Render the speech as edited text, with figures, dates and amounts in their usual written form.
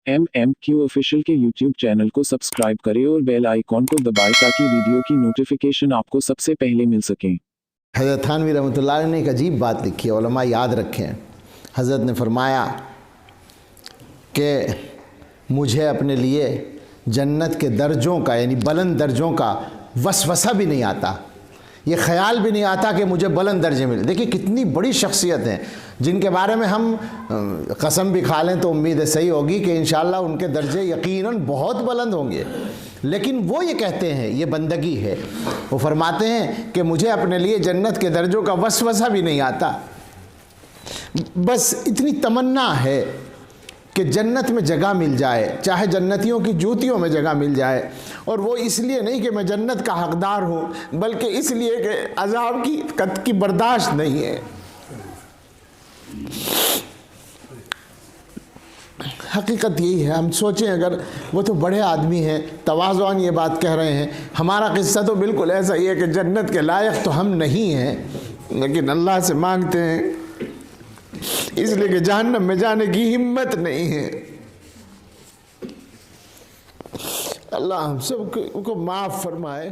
MMQ official के YouTube channel को subscribe करें और बेल आइकॉन को दबाएं ताकि वीडियो की नोटिफिकेशन आपको सबसे पहले मिल सके। हज़रत थानवी रहमतुल्लाह अलैह ने एक अजीब बात लिखी है, उलमा याद रखें। हज़रत ने फरमाया कि मुझे अपने लिए जन्नत के दर्जों का यानी बुलंद दर्जों का वसवसा भी नहीं आता, ये ख़याल भी नहीं आता कि मुझे बुलंद दर्जे मिले। देखिए कितनी बड़ी शख्सियत हैं जिनके बारे में हम कसम भी खा लें तो उम्मीद सही होगी कि इंशाअल्लाह उनके दर्जे यकीनन बहुत बुलंद होंगे, लेकिन वो ये कहते हैं, ये बंदगी है। वो फरमाते हैं कि मुझे अपने लिए जन्नत के दर्जों का वसवसा भी नहीं आता, बस इतनी तमन्ना है कि जन्नत में जगह मिल जाए, चाहे जन्नतियों की जूतियों में जगह मिल जाए। और वो इसलिए नहीं कि मैं जन्नत का हकदार हूँ, बल्कि इसलिए कि अज़ाब की कत की बर्दाश्त नहीं है। हकीकत यही है। हम सोचें, अगर वो तो बड़े आदमी हैं, तवाज़ुअन ये बात कह रहे हैं, हमारा किस्सा तो बिल्कुल ऐसा ही है कि जन्नत के लायक तो हम नहीं हैं, लेकिन अल्लाह से मांगते हैं इसलिए कि जहन्नम में जाने की हिम्मत नहीं है। अल्लाह हम सबको माफ़ फरमाए।